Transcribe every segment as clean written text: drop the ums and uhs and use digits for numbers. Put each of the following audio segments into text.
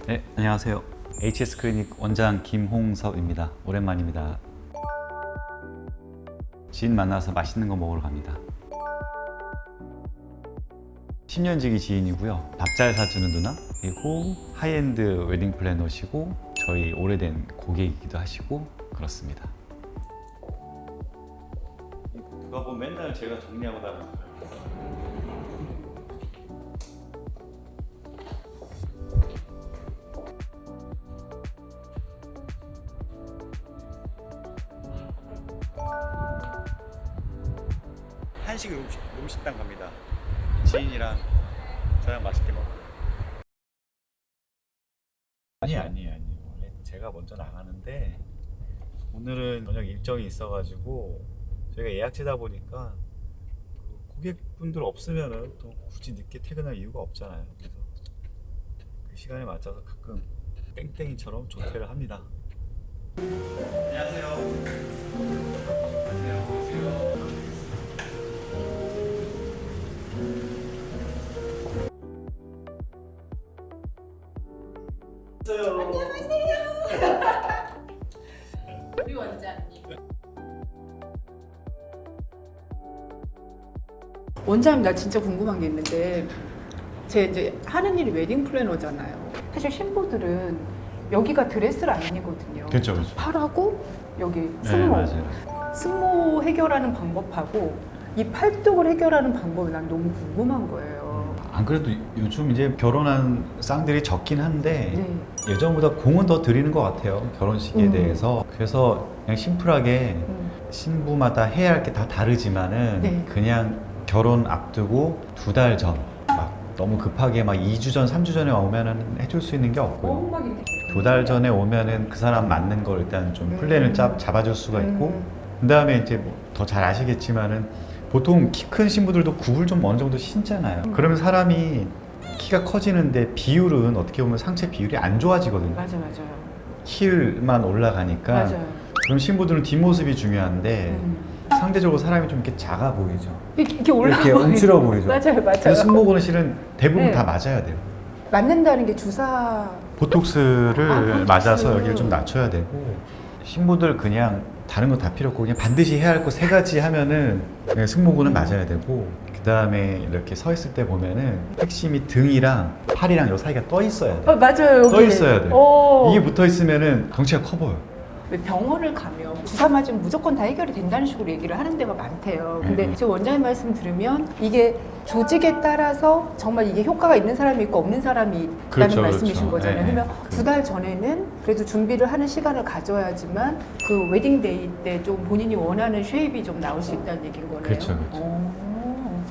네, 안녕하세요. HS 클리닉 원장 김홍섭입니다. 오랜만입니다. 지인 만나서 맛있는 거 먹으러 갑니다. 10년지기 지인이고요. 밥 잘 사주는 누나, 그리고 하이엔드 웨딩 플래너시고 저희 오래된 고객이기도 하시고 그렇습니다. 누가 보면 맨날 제가 정리하고 다니는 한식 음식당 갑니다. 지인이랑 저녁 맛있게 먹고. 아니에요. 원래 제가 먼저 나가는데 오늘은 저녁 일정이 있어가지고 저희가 예약제다 보니까 그 고객분들 없으면은 또 굳이 늦게 퇴근할 이유가 없잖아요. 그래서 그 시간에 맞춰서 가끔 땡땡이처럼 조퇴를 합니다. 안녕하세요. 안녕하세요. 우리 원장님. 원장님, 나 진짜 궁금한 게 있는데, 제 이제 하는 일이 웨딩 플래너잖아요. 사실 신부들은 여기가 드레스 라인이거든요. 그렇죠. 팔하고 여기 네, 승모. 맞아요. 승모 해결하는 방법하고 이 팔뚝을 해결하는 방법이 난 너무 궁금한 거예요. 안 그래도 요즘 이제 결혼한 쌍들이 적긴 한데 네. 예전보다 공은 더 드리는 것 같아요. 결혼식에 음. 대해서. 그래서 그냥 심플하게 음. 신부마다 해야 할 게 다 다르지만은 네. 그냥 결혼 앞두고 2달 전 막 너무 급하게 막 2주 전, 3주 전에 오면은 해줄 수 있는 게 없고요. 막 이렇게 2달 전에 오면은 그 사람 맞는 걸 일단 좀 플랜을 잡아줄 수가 있고 그 다음에 이제 뭐 더 잘 아시겠지만은 보통 키 큰 신부들도 굽을 좀 어느 정도 신잖아요. 그러면 사람이 키가 커지는데 비율은 어떻게 보면 상체 비율이 안 좋아지거든요. 맞아요. 힐만 올라가니까. 맞아요. 그럼 신부들은 뒷모습이 중요한데 상대적으로 사람이 좀 이렇게 작아 보이죠. 이렇게 올라가 이렇게 움츠러 보이죠. 맞아요. 그래서 승모근은 실은 대부분 네. 다 맞아야 돼요. 맞는다는 게 주사. 보톡스를 보톡스. 맞아서 여기를 좀 낮춰야 되고 신부들 그냥 다른 거 다 필요 없고 그냥 반드시 해야 할 거 3가지 하면은 그냥 승모근은 맞아야 되고 그 다음에 이렇게 서 있을 때 보면은 핵심이 등이랑 팔이랑 요 사이가 떠 있어야 돼. 맞아요. 떠 여기. 있어야 돼. 오. 이게 붙어 있으면은 덩치가 커 보여. 왜 병원을 가면 주사 맞으면 무조건 다 해결이 된다는 식으로 얘기를 하는 데가 많대요. 근데 지금 원장님 말씀 들으면 이게 조직에 따라서 정말 이게 효과가 있는 사람이 있고 없는 사람이 있다는 그렇죠, 말씀이신 그렇죠. 거잖아요. 네, 그러면 네. 2달 전에는 그래도 준비를 하는 시간을 가져야지만 그 웨딩데이 때 좀 본인이 원하는 쉐입이 좀 나올 수 있다는 얘기인 거네요. 그렇죠.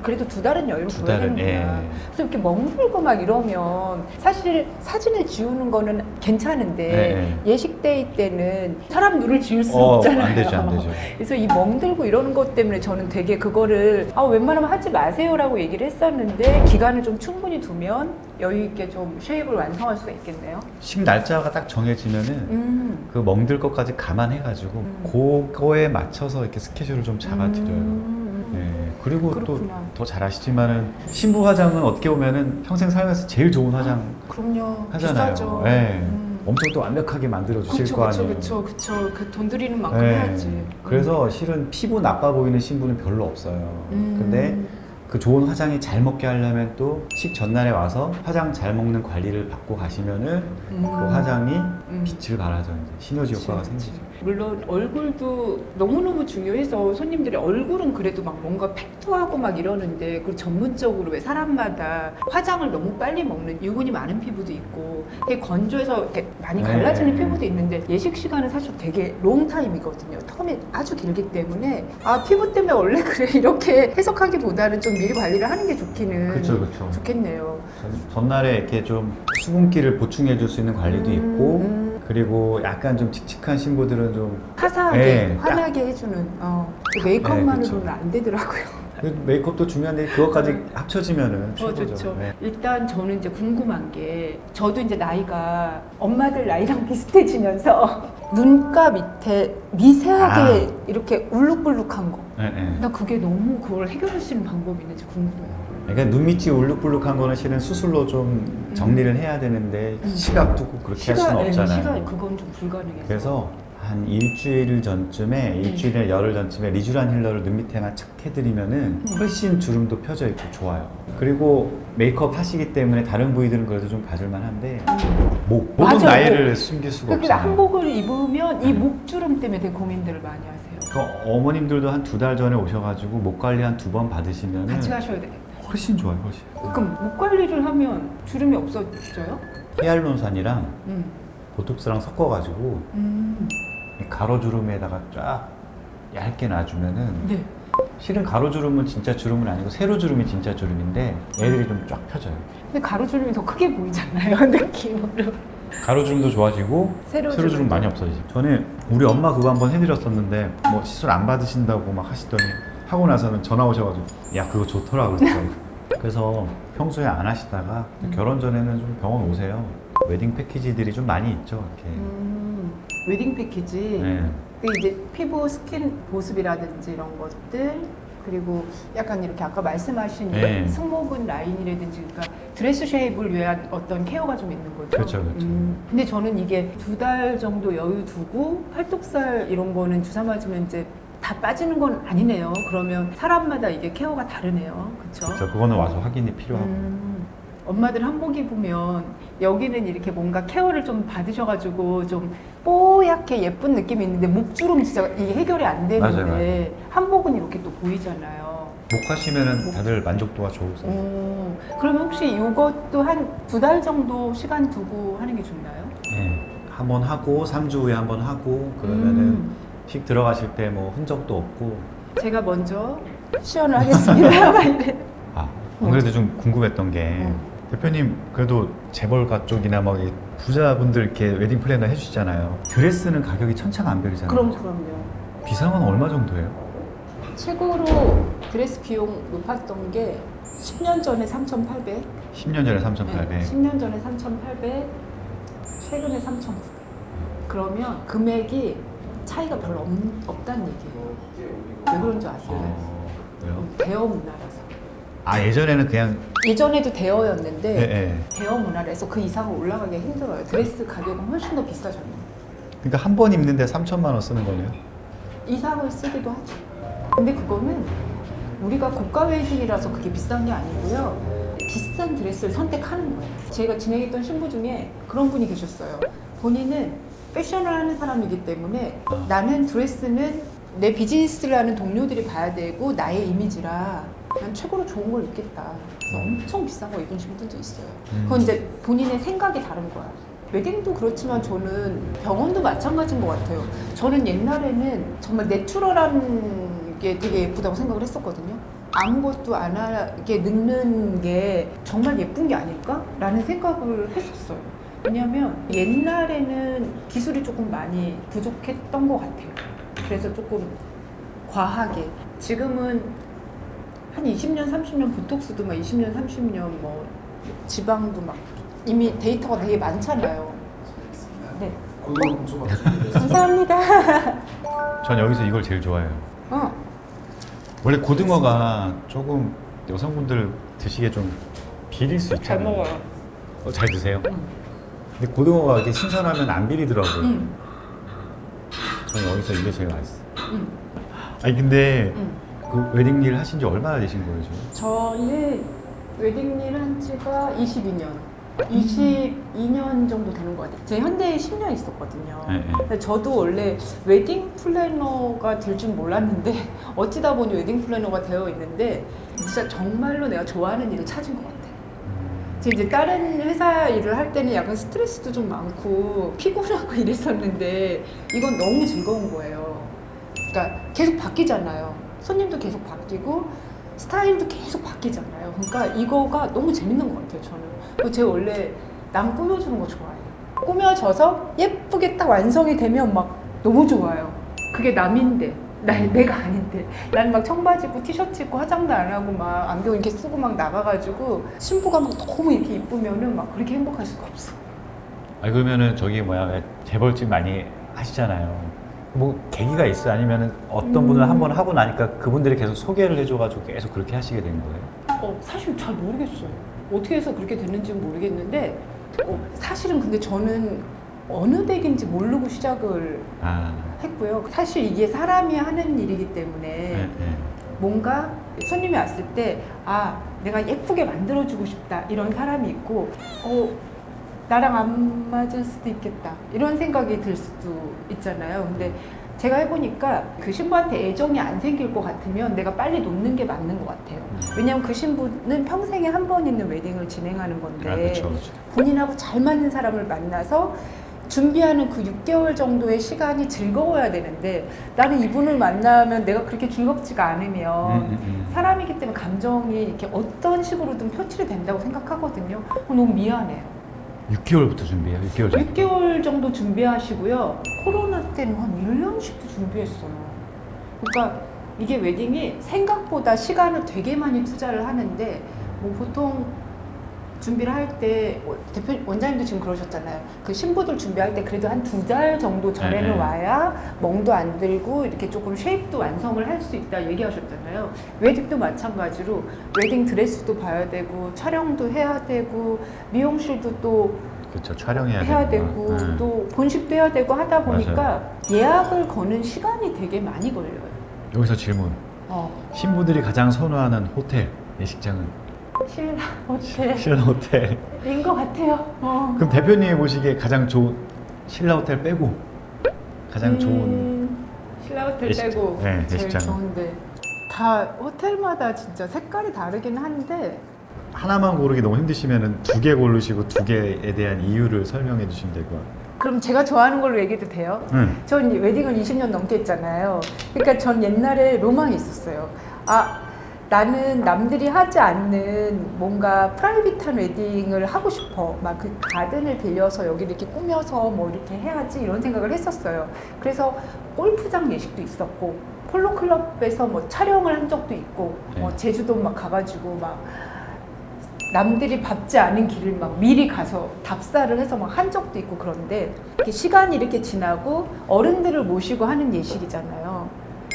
그래도 2달은 여유를 2달은, 보여야겠구나. 예. 그래서 이렇게 멍들고 막 이러면 사실 사진을 지우는 거는 괜찮은데 예식데이 때는 사람 눈을 지울 수 없잖아요. 안 되죠. 그래서 이 멍들고 이러는 것 때문에 저는 되게 그거를 웬만하면 하지 마세요라고 얘기를 했었는데 기간을 좀 충분히 두면 여유 있게 좀 쉐입을 완성할 수가 있겠네요. 식 날짜가 딱 정해지면은 그 멍들 것까지 감안해가지고 그거에 맞춰서 이렇게 스케줄을 좀 잡아드려요. 그리고 그렇구나. 또 더 잘 아시지만은 신부 화장은 어떻게 보면은 평생 살면서 제일 좋은 화장 그럼요. 하잖아요. 비싸죠. 엄청 또 완벽하게 만들어 주실 거 아니에요. 그쵸. 그 돈 들이는 만큼 네. 해야지. 그래서 실은 피부 나빠 보이는 신부는 별로 없어요. 근데 그 좋은 화장이 잘 먹게 하려면 또 식 전날에 와서 화장 잘 먹는 관리를 받고 가시면은 그 화장이 빛을 발하죠. 이제 시너지 효과가 생기죠. 물론 얼굴도 너무너무 중요해서 손님들이 얼굴은 그래도 막 뭔가 팩트하고 막 이러는데 그 전문적으로 왜 사람마다 화장을 너무 빨리 먹는 유분이 많은 피부도 있고 되게 건조해서 이렇게 많이 갈라지는 피부도 있는데 예식 시간은 사실 되게 롱타임이거든요. 텀이 아주 길기 때문에 피부 때문에 원래 그래 이렇게 해석하기보다는 좀 미리 관리를 하는 게 좋기는 그렇죠. 좋겠네요. 전날에 이렇게 좀 수분기를 보충해 줄 수 있는 관리도 있고 그리고 약간 좀 칙칙한 신부들은 좀 화사하게 환하게 해주는 그 메이크업만으로는 그쵸. 안 되더라고요. 메이크업도 중요한데 그것까지 합쳐지면은 최고죠. 좋죠. 네. 일단 저는 이제 궁금한 게 저도 이제 나이가 엄마들 나이랑 비슷해지면서 눈가 밑에 미세하게 이렇게 울룩불룩한 거. 나 그게 너무 그걸 해결할 수 있는 방법이 있는지 궁금해요. 그러니까 눈 밑이 울룩불룩한 거는 실은 수술로 좀 정리를 해야 되는데 시각 두고 그렇게 할 수는 없잖아요. 시간 그건 좀 불가능해서. 그래서 한 일주일 전쯤에 일주일에 열흘 전쯤에 리쥬란 힐러를 눈 밑에만 착 해드리면은 훨씬 주름도 펴져 있고 좋아요. 그리고 메이크업 하시기 때문에 다른 부위들은 그래도 좀 봐줄만 한데 목은 맞아요. 나이를 숨길 수가 그러니까 없잖아요. 한복을 입으면 이 목주름 때문에 되게 고민들을 많이 하세요. 그 어머님들도 한 2달 전에 오셔가지고 목 관리 한 2번 받으시면은 같이 가셔야 돼. 훨씬 좋아요, 훨씬. 그럼 목 관리를 하면 주름이 없어져요? 히알루론산이랑 음. 보톡스랑 섞어가지고 가로주름에다가 쫙 얇게 놔주면은 네. 실은 가로주름은 진짜 주름은 아니고 세로주름이 진짜 주름인데 애들이 좀 쫙 펴져요. 근데 가로주름이 더 크게 보이잖아요, 느낌으로. 가로주름도 좋아지고 세로주름 많이 없어지죠. 전에 우리 엄마 그거 한번 해드렸었는데 뭐 시술 안 받으신다고 막 하시더니 하고 나서는 전화 오셔가지고 야 그거 좋더라고 그러더라고요. 그래서 평소에 안 하시다가 결혼 전에는 좀 병원 오세요. 웨딩 패키지들이 좀 많이 있죠. 이렇게. 웨딩 패키지. 네. 그 이제 피부 스킨 보습이라든지 이런 것들, 그리고 약간 이렇게 아까 말씀하신 네. 승모근 라인이라든지, 그러니까 드레스 쉐입을 위한 어떤 케어가 좀 있는 거죠. 그렇죠, 그렇죠. 근데 저는 이게 2달 정도 여유 두고 팔뚝살 이런 거는 주사 맞으면 이제 다 빠지는 건 아니네요. 그러면 사람마다 이게 케어가 다르네요. 그렇죠? 그렇죠. 그거는 와서 확인이 필요하고. 엄마들 한복 입으면 여기는 이렇게 뭔가 케어를 좀 받으셔가지고 좀 뽀얗게 예쁜 느낌이 있는데 목주름 진짜 이게 해결이 안 되는데 맞아요. 한복은 이렇게 또 보이잖아요. 목 하시면은 다들 만족도가 좋으세요. 그러면 혹시 이것도 한 2달 정도 시간 두고 하는 게 좋나요? 네. 한 번 하고 3주 후에 한 번 하고 그러면은 식 들어가실 때 뭐 흔적도 없고. 제가 먼저 시연을 하겠습니다. 아, 안 그래도 좀 궁금했던 게 대표님 그래도 재벌가 쪽이나 막 부자분들 이렇게 웨딩 플래너 해주시잖아요. 드레스는 가격이 천차만별이잖아요. 그럼요. 비상은 얼마 정도예요? 최고로 드레스 비용 높았던 게 10년 전에 3,800. 10년 전에 3,800. 10년 전에 3,800, 최근에 3,900. 그러면 금액이 차이가 별로 없다는 얘기예요. 왜 그런 줄 아세요? 왜요? 대여 문화라서. 아 예전에는 그냥 예전에도 대여였는데 네. 대여 문화라서 그 이상은 올라가기 힘들어요. 드레스 가격은 훨씬 더 비싸져요. 그러니까 한 번 입는데 3천만 원 쓰는 거네요. 이상을 쓰기도 하죠. 근데 그거는 우리가 고가 웨딩이라서 그게 비싼 게 아니고요. 비싼 드레스를 선택하는 거예요. 제가 진행했던 신부 중에 그런 분이 계셨어요. 본인은 패션을 하는 사람이기 때문에 나는 드레스는 내 비즈니스를 하는 동료들이 봐야 되고 나의 이미지라 난 최고로 좋은 걸 입겠다. 그래서 엄청 비싼 거 입으신 분도 있어요. 그건 이제 본인의 생각이 다른 거야. 웨딩도 그렇지만 저는 병원도 마찬가지인 것 같아요. 저는 옛날에는 정말 내추럴한 게 되게 예쁘다고 생각을 했었거든요. 아무것도 안 하게 늙는 게 정말 예쁜 게 아닐까라는 생각을 했었어요. 왜냐하면 옛날에는 기술이 조금 많이 부족했던 것 같아요. 그래서 조금 과하게. 지금은 한 20년, 30년 보톡스도 막 20년, 30년 뭐 지방도 막 이미 데이터가 되게 많잖아요. 네. 고등어 좀 맞추면 감사합니다. 전 여기서 이걸 제일 좋아해요. 원래 고등어가 조금 여성분들 드시기에 좀 비릴 수 잘 있잖아요. 먹어요. 잘 드세요? 근데 고등어가 이렇게 신선하면 안 비리더라고요. 저는 여기서 이게 제일 맛있어요. 아니 근데 그 웨딩 일 하신 지 얼마나 되신 거예요 지금? 저는 웨딩 일 한 지가 22년. 22년 정도 되는 것 같아요. 제가 현대에 10년 있었거든요. 네, 네. 근데 저도 원래 웨딩 플래너가 될 줄 몰랐는데 어찌다 보니 웨딩 플래너가 되어 있는데 진짜 정말로 내가 좋아하는 일을 찾은 것 같아요. 제가 이제 다른 회사 일을 할 때는 약간 스트레스도 좀 많고 피곤하고 이랬었는데 이건 너무 즐거운 거예요. 그러니까 계속 바뀌잖아요. 손님도 계속 바뀌고 스타일도 계속 바뀌잖아요. 그러니까 이거가 너무 재밌는 것 같아요, 저는. 그리고 제가 원래 남 꾸며주는 거 좋아해요. 꾸며져서 예쁘게 딱 완성이 되면 막 너무 좋아요. 그게 남인데, 내가 아닌데. 나는 막 청바지 입고 티셔츠 입고 화장도 안 하고 막 안경 이렇게 쓰고 막 나가가지고 신부가 막 너무 이렇게 이쁘면은 막 그렇게 행복할 수가 없어. 아니 그러면은 저기 뭐야 재벌집 많이 하시잖아요. 뭐 계기가 있어요? 아니면은 어떤 분을 한번 하고 나니까 그분들이 계속 소개를 해줘가지고 계속 그렇게 하시게 된 거예요? 사실 잘 모르겠어요. 어떻게 해서 그렇게 됐는지는 모르겠는데 사실은 근데 저는 어느 댁인지 모르고 시작을 했고요. 사실 이게 사람이 하는 일이기 때문에 뭔가 손님이 왔을 때 내가 예쁘게 만들어주고 싶다 이런 사람이 있고 나랑 안 맞을 수도 있겠다 이런 생각이 들 수도 있잖아요. 근데 제가 해보니까 그 신부한테 애정이 안 생길 것 같으면 내가 빨리 놓는 게 맞는 것 같아요. 왜냐면 그 신부는 평생에 한 번 있는 웨딩을 진행하는 건데 그쵸. 본인하고 잘 맞는 사람을 만나서 준비하는 그 6개월 정도의 시간이 즐거워야 되는데 나는 이분을 만나면 내가 그렇게 즐겁지가 않으면 사람이기 때문에 감정이 이렇게 어떤 식으로든 표출이 된다고 생각하거든요. 너무 미안해요. 6개월부터 준비해요. 6개월 전. 6개월 정도 준비하시고요. 코로나 때는 한 1년씩도 준비했어요. 그러니까 이게 웨딩이 생각보다 시간을 되게 많이 투자를 하는데 뭐 보통 준비를 할 때 대표 원장님도 지금 그러셨잖아요. 그 신부들 준비할 때 그래도 한 2달 정도 전에는 와야 멍도 안 들고 이렇게 조금 쉐입도 완성을 할 수 있다 얘기하셨잖아요. 웨딩도 마찬가지로 웨딩 드레스도 봐야 되고 촬영도 해야 되고 미용실도 또 그렇죠. 촬영해야 해야 되고 또 본식도 해야 되고 하다 보니까 예약을 거는 시간이 되게 많이 걸려요. 여기서 질문. 신부들이 가장 선호하는 호텔, 예식장은? 신라 호텔. 신라 호텔. 인 것 같아요. 그럼 대표님이 보시기에 가장 좋은 신라 호텔 빼고 가장 좋은 신라 호텔 예식장. 빼고 네, 제일 예식장. 좋은데 다 호텔마다 진짜 색깔이 다르긴 한데 하나만 고르기 너무 힘드시면은 2개 고르시고 2개에 대한 이유를 설명해 주시면 될 것 같아요. 그럼 제가 좋아하는 걸로 얘기해도 돼요? 전 웨딩을 20년 넘게 했잖아요. 그러니까 전 옛날에 로망이 있었어요. 나는 남들이 하지 않는 뭔가 프라이빗한 웨딩을 하고 싶어. 막 그 가든을 빌려서 여기 이렇게 꾸며서 뭐 이렇게 해야지 이런 생각을 했었어요. 그래서 골프장 예식도 있었고 폴로클럽에서 뭐 촬영을 한 적도 있고 뭐 제주도 막 가가지고 막 남들이 밟지 않은 길을 막 미리 가서 답사를 해서 막 한 적도 있고 그런데 이렇게 시간이 이렇게 지나고 어른들을 모시고 하는 예식이잖아요.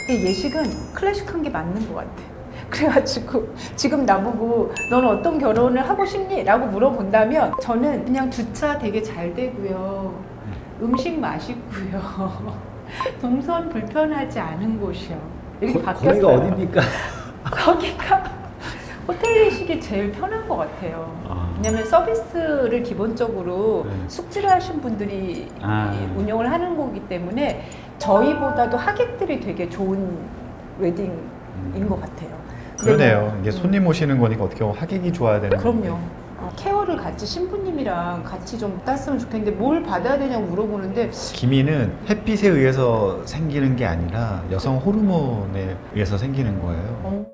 이 예식은 클래식한 게 맞는 것 같아요. 그래가지고 지금 나보고 너는 어떤 결혼을 하고 싶니? 라고 물어본다면 저는 그냥 주차 되게 잘 되고요. 음식 맛있고요. 동선 불편하지 않은 곳이요. 이렇게 바뀌었어요. 거기가 어디입니까? 거기가 호텔 예식이 제일 편한 것 같아요. 왜냐면 서비스를 기본적으로 숙지를 하신 분들이 운영을 하는 거기 때문에 저희보다도 하객들이 되게 좋은 웨딩인 것 같아요. 그러네요. 이게 손님 오시는 거니까 어떻게 보면 하객이 좋아야 되는 그럼요. 건데. 케어를 같이 신부님이랑 같이 좀 땄으면 좋겠는데 뭘 받아야 되냐고 물어보는데 기미는 햇빛에 의해서 생기는 게 아니라 여성 호르몬에 의해서 생기는 거예요.